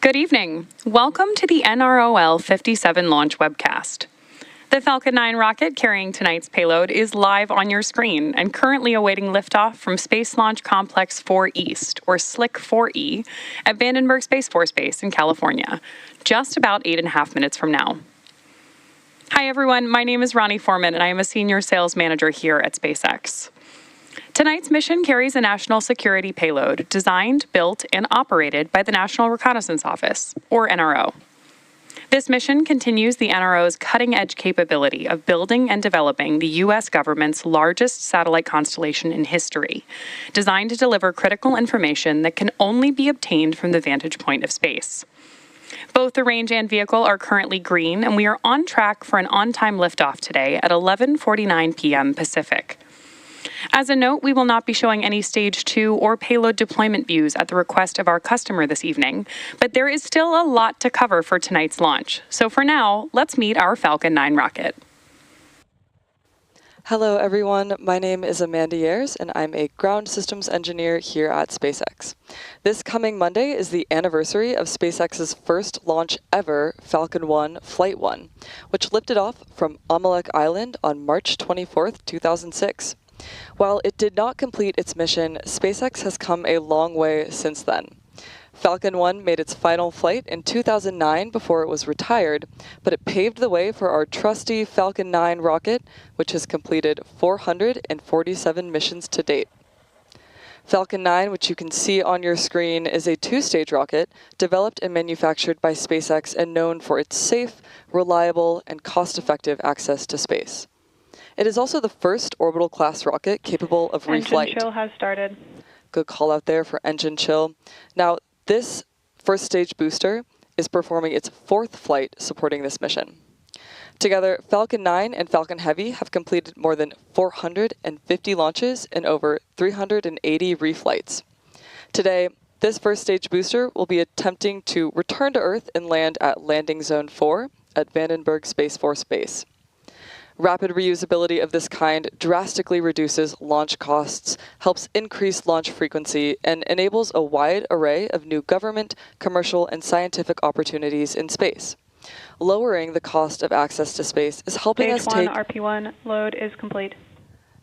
Good evening. Welcome to the NROL-57 launch webcast. The Falcon 9 rocket carrying tonight's payload is live on your screen and currently awaiting liftoff from Space Launch Complex 4 East, or SLIC 4E, at Vandenberg Space Force Base in California, just about 8.5 minutes from now. Hi everyone, my name is Ronnie Foreman and I am a Senior Sales Manager here at SpaceX. Tonight's mission carries a national security payload designed, built, and operated by the National Reconnaissance Office, or NRO. This mission continues the NRO's cutting-edge capability of building and developing the U.S. government's largest satellite constellation in history, designed to deliver critical information that can only be obtained from the vantage point of space. Both the range and vehicle are currently green, and we are on track for an on-time liftoff today at 11:49 p.m. Pacific. As a note, we will not be showing any Stage 2 or payload deployment views at the request of our customer this evening, but there is still a lot to cover for tonight's launch. So for now, let's meet our Falcon 9 rocket. Hello everyone, my name is Amanda Years and I'm a ground systems engineer here at SpaceX. This coming Monday is the anniversary of SpaceX's first launch ever, Falcon 1 Flight 1, which lifted off from Amalek Island on March 24th, 2006. While it did not complete its mission, SpaceX has come a long way since then. Falcon 1 made its final flight in 2009 before it was retired, but it paved the way for our trusty Falcon 9 rocket, which has completed 447 missions to date. Falcon 9, which you can see on your screen, is a two-stage rocket developed and manufactured by SpaceX and known for its safe, reliable, and cost-effective access to space. It is also the first orbital-class rocket capable of reflight. Engine chill has started. Good call out there for engine chill. Now, this first stage booster is performing its fourth flight supporting this mission. Together, Falcon 9 and Falcon Heavy have completed more than 450 launches and over 380 reflights. Today, this first stage booster will be attempting to return to Earth and land at Landing Zone 4 at Vandenberg Space Force Base. Rapid reusability of this kind drastically reduces launch costs, helps increase launch frequency, and enables a wide array of new government, commercial, and scientific opportunities in space. Lowering the cost of access to space is helping us take... Stage 1 RP1 load is complete.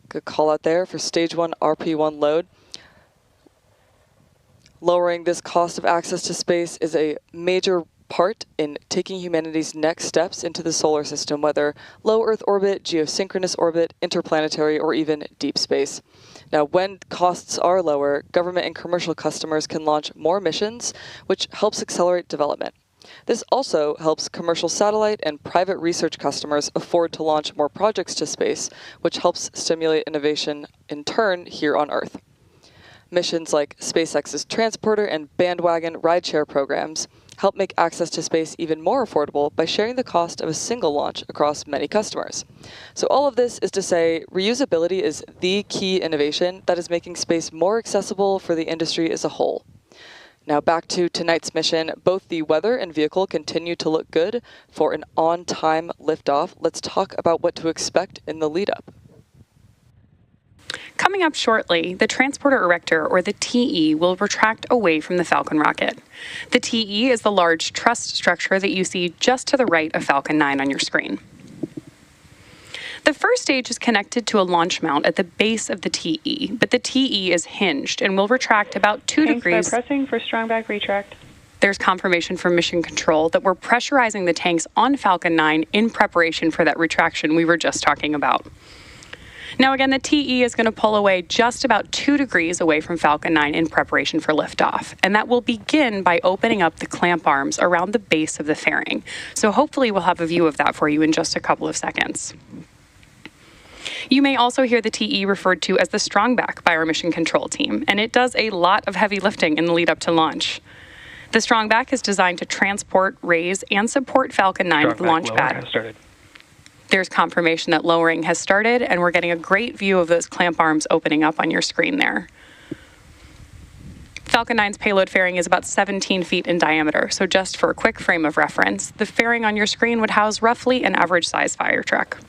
Good call out there for Stage 1 RP1 load. Lowering this cost of access to space is a major part in taking humanity's next steps into the solar system, whether low Earth orbit, geosynchronous orbit, interplanetary, or even deep space. Now, when costs are lower, government and commercial customers can launch more missions, which helps accelerate development. This also helps commercial satellite and private research customers afford to launch more projects to space, which helps stimulate innovation in turn here on Earth. Missions like SpaceX's Transporter and Bandwagon rideshare programs help make access to space even more affordable by sharing the cost of a single launch across many customers. So all of this is to say, reusability is the key innovation that is making space more accessible for the industry as a whole. Now back to tonight's mission. Both the weather and vehicle continue to look good for an on-time liftoff. Let's talk about what to expect in the lead-up. Coming up shortly, the Transporter Erector, or the TE, will retract away from the Falcon rocket. The TE is the large truss structure that you see just to the right of Falcon 9 on your screen. The first stage is connected to a launch mount at the base of the TE, but the TE is hinged and will retract about 2 degrees. By pressing for strong back retract. There's confirmation from Mission Control that we're pressurizing the tanks on Falcon 9 in preparation for that retraction we were just talking about. Now again, the TE is going to pull away just about 2 degrees away from Falcon 9 in preparation for liftoff, and that will begin by opening up the clamp arms around the base of the fairing. So hopefully we'll have a view of that for you in just a couple of seconds. You may also hear the TE referred to as the strongback by our mission control team, and it does a lot of heavy lifting in the lead up to launch. The strongback is designed to transport, raise, and support Falcon 9 with the launch pad. There's confirmation that lowering has started, and we're getting a great view of those clamp arms opening up on your screen there. Falcon 9's payload fairing is about 17 feet in diameter, so just for a quick frame of reference, the fairing on your screen would house roughly an average size fire truck.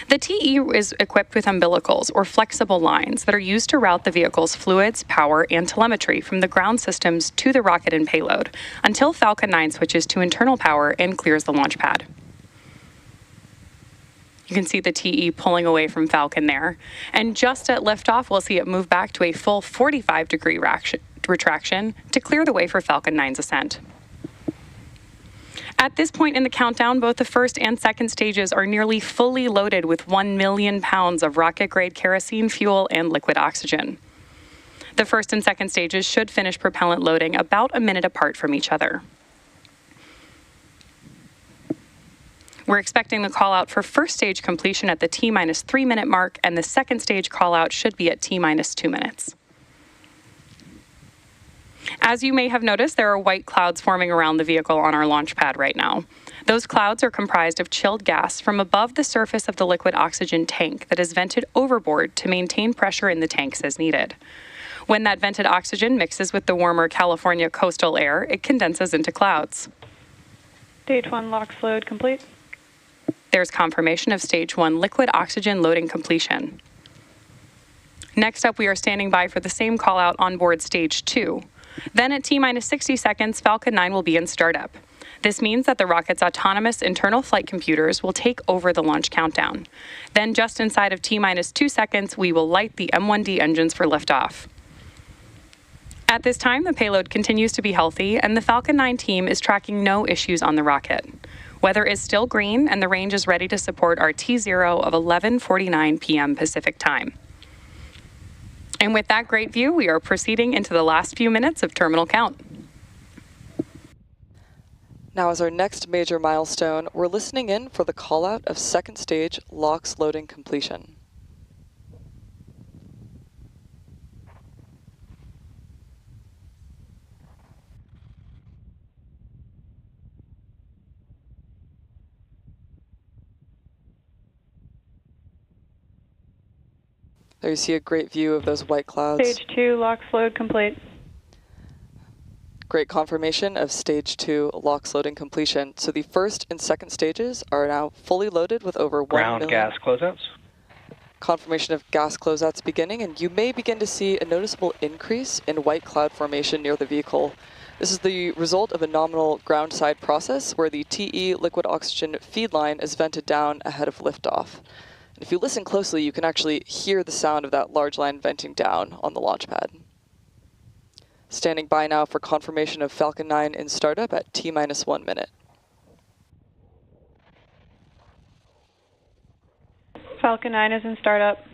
The TE is equipped with umbilicals, or flexible lines, that are used to route the vehicle's fluids, power, and telemetry from the ground systems to the rocket and payload, until Falcon 9 switches to internal power and clears the launch pad. You can see the TE pulling away from Falcon there. And just at liftoff, we'll see it move back to a full 45-degree retraction to clear the way for Falcon 9's ascent. At this point in the countdown, both the first and second stages are nearly fully loaded with 1 million pounds of rocket-grade kerosene fuel and liquid oxygen. The first and second stages should finish propellant loading about a minute apart from each other. We're expecting the call-out for first stage completion at the T-3 minute mark, and the second stage call-out should be at T-2 minutes. As you may have noticed, there are white clouds forming around the vehicle on our launch pad right now. Those clouds are comprised of chilled gas from above the surface of the liquid oxygen tank that is vented overboard to maintain pressure in the tanks as needed. When that vented oxygen mixes with the warmer California coastal air, it condenses into clouds. Stage 1 LOX load complete. There's confirmation of Stage 1 liquid oxygen loading completion. Next up, we are standing by for the same call-out on board Stage 2. Then at T-60 seconds, Falcon 9 will be in startup. This means that the rocket's autonomous internal flight computers will take over the launch countdown. Then just inside of T-2 seconds, we will light the M1D engines for liftoff. At this time, the payload continues to be healthy, and the Falcon 9 team is tracking no issues on the rocket. Weather is still green, and the range is ready to support our T0 of 11:49 p.m. Pacific time. And with that great view, we are proceeding into the last few minutes of terminal count. Now, as our next major milestone, we're listening in for the call-out of second stage LOX loading completion. There you see a great view of those white clouds. Stage 2 LOX load complete. Great confirmation of Stage 2 LOX loading completion. So the first and second stages are now fully loaded with over 1 ground million. gas closeouts. Confirmation of gas closeouts beginning, and you may begin to see a noticeable increase in white cloud formation near the vehicle. This is the result of a nominal ground side process where the TE liquid oxygen feed line is vented down ahead of liftoff. If you listen closely, you can actually hear the sound of that large line venting down on the launch pad. Standing by now for confirmation of Falcon 9 in startup at T-1 minute. Falcon 9 is in startup.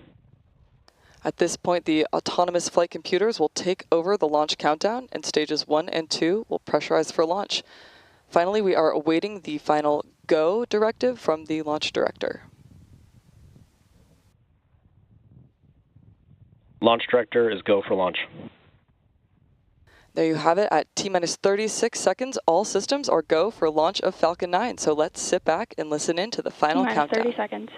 At this point, the autonomous flight computers will take over the launch countdown, and stages 1 and 2 will pressurize for launch. Finally, we are awaiting the final go directive from the launch director. Launch director is go for launch. There you have it. At T-36 seconds, all systems are go for launch of Falcon 9. So let's sit back and listen in to the final countdown. 30 seconds.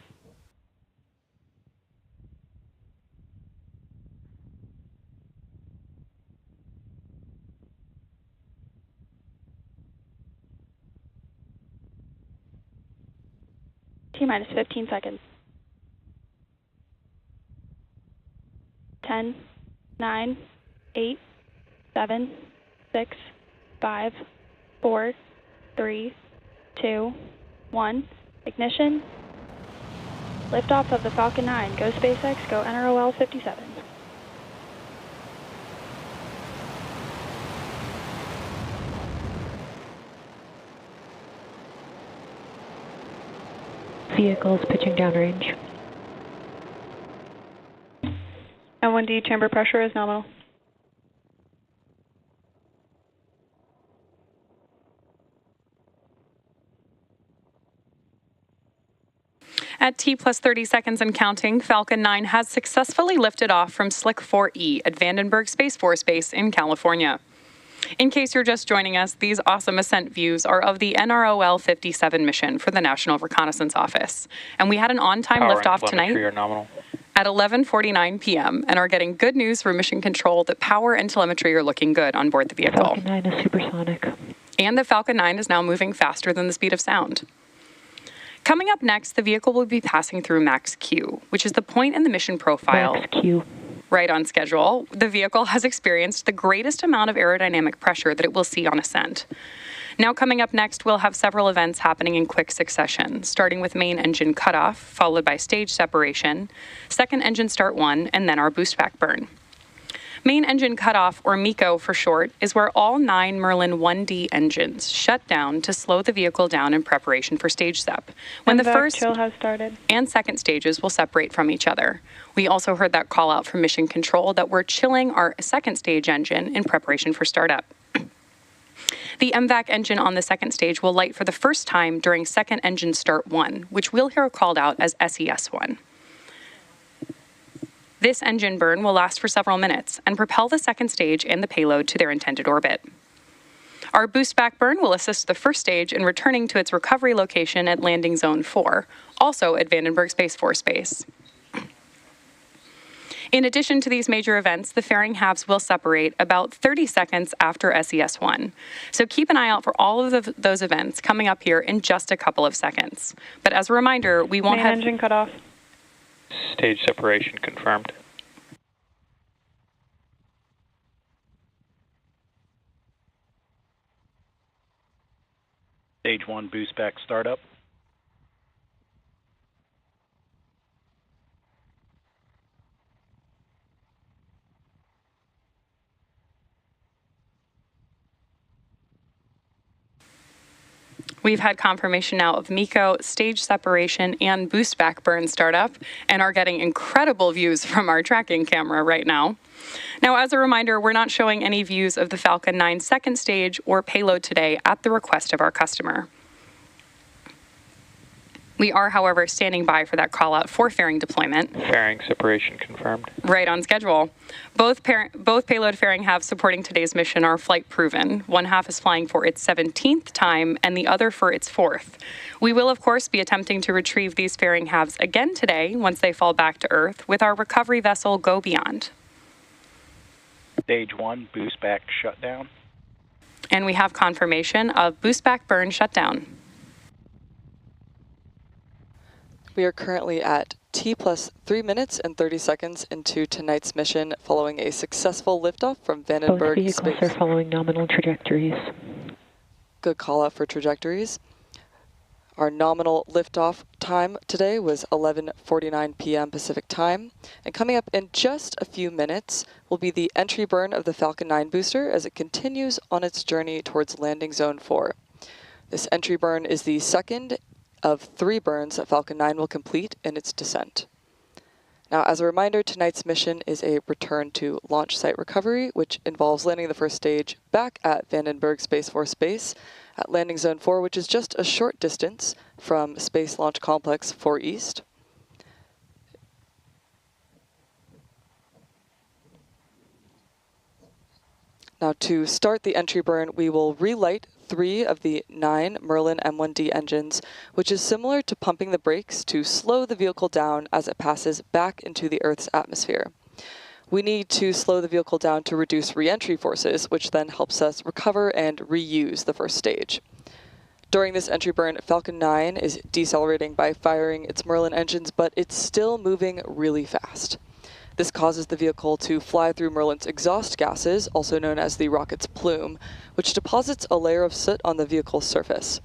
T-15 seconds. 10, 9, 8, 7, 6, 5, 4, 3, 2, 1. Ignition. Liftoff of the Falcon 9. Go SpaceX, go NROL-57. Vehicles pitching downrange. M1D chamber pressure is nominal. At T+30 seconds and counting, Falcon 9 has successfully lifted off from Slick 4E at Vandenberg Space Force Base in California. In case you're just joining us, these awesome ascent views are of the NROL-57 mission for the National Reconnaissance Office. And we had an on-time liftoff tonight at 11:49 p.m. and are getting good news for mission control that power and telemetry are looking good on board the vehicle. Falcon 9 is supersonic. And the Falcon 9 is now moving faster than the speed of sound. Coming up next, the vehicle will be passing through Max Q, which is the point in the mission profile. Max Q. Right on schedule. The vehicle has experienced the greatest amount of aerodynamic pressure that it will see on ascent. Now coming up next, we'll have several events happening in quick succession, starting with main engine cutoff, followed by stage separation, second engine start 1, and then our boost back burn. Main engine cutoff, or MECO for short, is where all 9 Merlin 1D engines shut down to slow the vehicle down in preparation for stage sep, when the first chill has started and second stages will separate from each other. We also heard that call out from Mission Control that we're chilling our second stage engine in preparation for startup. The MVAC engine on the second stage will light for the first time during second engine start 1, which we'll hear called out as SES1. This engine burn will last for several minutes and propel the second stage and the payload to their intended orbit. Our boost back burn will assist the first stage in returning to its recovery location at landing zone 4, also at Vandenberg Space Force Base. In addition to these major events, the fairing halves will separate about 30 seconds after SES1. So keep an eye out for all of those events coming up here in just a couple of seconds. But as a reminder, we won't have... Main engine cutoff. Stage separation confirmed. Stage 1 boost back startup. We've had confirmation now of MECO, stage separation, and boost back burn startup, and are getting incredible views from our tracking camera right now. Now, as a reminder, we're not showing any views of the Falcon 9 second stage or payload today at the request of our customer. We are, however, standing by for that call out for fairing deployment. Fairing separation confirmed. Right on schedule. Both payload fairing halves supporting today's mission are flight proven. One half is flying for its 17th time and the other for its 4th. We will, of course, be attempting to retrieve these fairing halves again today once they fall back to Earth with our recovery vessel Go Beyond. Stage 1 boost back shutdown. And we have confirmation of boost back burn shutdown. We are currently at T plus 3 minutes and 30 seconds into tonight's mission following a successful liftoff from Both Vandenberg vehicles Space. are following nominal trajectories. Good call out for trajectories. Our nominal liftoff time today was 11:49 p.m. Pacific time. And coming up in just a few minutes will be the entry burn of the Falcon 9 booster as it continues on its journey towards landing zone 4. This entry burn is the second of 3 burns that Falcon 9 will complete in its descent. Now, as a reminder, tonight's mission is a return to launch site recovery, which involves landing the first stage back at Vandenberg Space Force Base at landing zone 4, which is just a short distance from Space Launch Complex 4 East. Now, to start the entry burn, we will relight 3 of the 9 Merlin M1D engines, which is similar to pumping the brakes to slow the vehicle down as it passes back into the Earth's atmosphere. We need to slow the vehicle down to reduce re-entry forces, which then helps us recover and reuse the first stage. During this entry burn, Falcon 9 is decelerating by firing its Merlin engines, but it's still moving really fast. This causes the vehicle to fly through Merlin's exhaust gases, also known as the rocket's plume, which deposits a layer of soot on the vehicle's surface.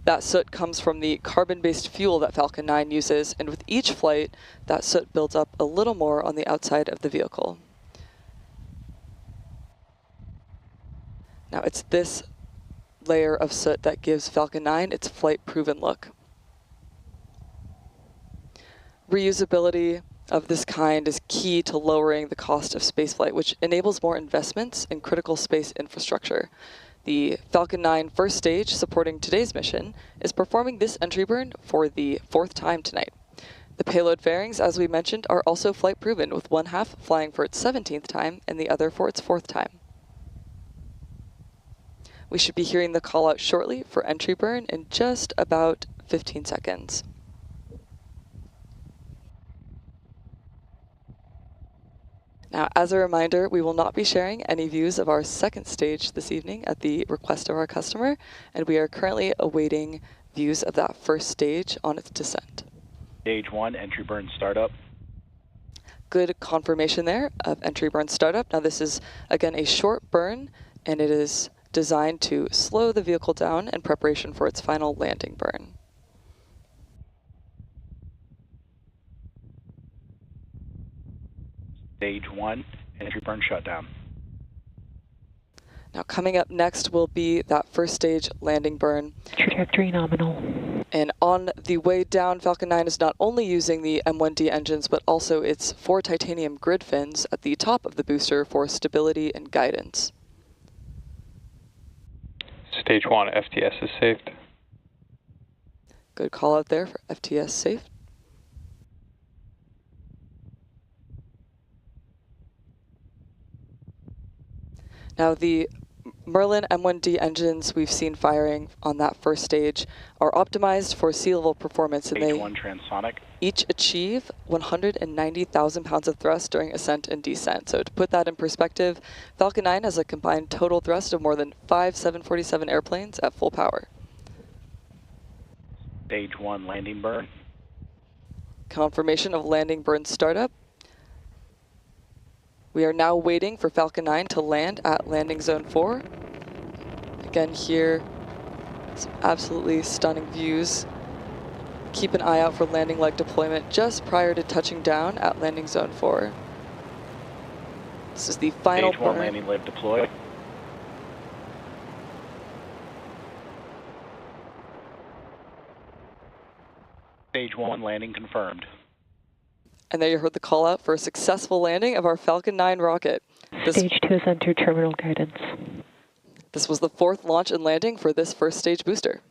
That soot comes from the carbon-based fuel that Falcon 9 uses, and with each flight, that soot builds up a little more on the outside of the vehicle. Now, it's this layer of soot that gives Falcon 9 its flight-proven look. Reusability of this kind is key to lowering the cost of spaceflight, which enables more investments in critical space infrastructure. The Falcon 9 first stage supporting today's mission is performing this entry burn for the 4th time tonight. The payload fairings, as we mentioned, are also flight proven, with one half flying for its 17th time and the other for its 4th time. We should be hearing the call out shortly for entry burn in just about 15 seconds. Now, as a reminder, we will not be sharing any views of our second stage this evening at the request of our customer, and we are currently awaiting views of that first stage on its descent. Stage 1, entry burn startup. Good confirmation there of entry burn startup. Now this is, again, a short burn, and it is designed to slow the vehicle down in preparation for its final landing burn. Stage 1, entry burn shutdown. Now coming up next will be that first stage landing burn. Trajectory nominal. And on the way down, Falcon 9 is not only using the M1D engines, but also its 4 titanium grid fins at the top of the booster for stability and guidance. Stage 1, FTS is saved. Good call out there for FTS safe. Now the Merlin M1D engines we've seen firing on that first stage are optimized for sea level performance, and Stage they 1, transonic. each achieve 190,000 pounds of thrust during ascent and descent. So to put that in perspective, Falcon 9 has a combined total thrust of more than 5 747 airplanes at full power. Stage 1, landing burn. Confirmation of landing burn startup. We are now waiting for Falcon 9 to land at landing zone 4. Again here, some absolutely stunning views. Keep an eye out for landing leg deployment just prior to touching down at landing zone 4. This is the final Stage 1, burn. landing leg deploy. Stage 1, landing confirmed. And there you heard the call out for a successful landing of our Falcon 9 rocket. Stage 2 has entered terminal guidance. This was the 4th launch and landing for this first stage booster.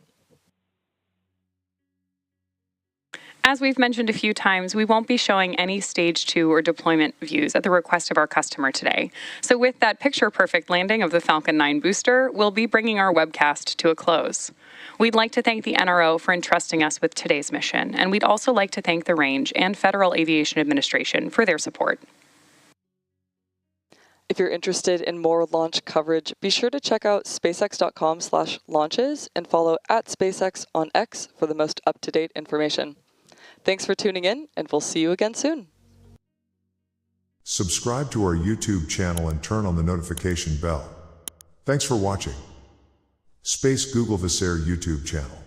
As we've mentioned a few times, we won't be showing any Stage 2 or deployment views at the request of our customer today. So with that picture-perfect landing of the Falcon 9 booster, we'll be bringing our webcast to a close. We'd like to thank the NRO for entrusting us with today's mission, and we'd also like to thank the Range and Federal Aviation Administration for their support. If you're interested in more launch coverage, be sure to check out spacex.com/launches and follow @SpaceX on X for the most up-to-date information. Thanks for tuning in, and we'll see you again soon. Subscribe to our YouTube channel and turn on the notification bell. Thanks for watching. Space Googlevesaire YouTube channel.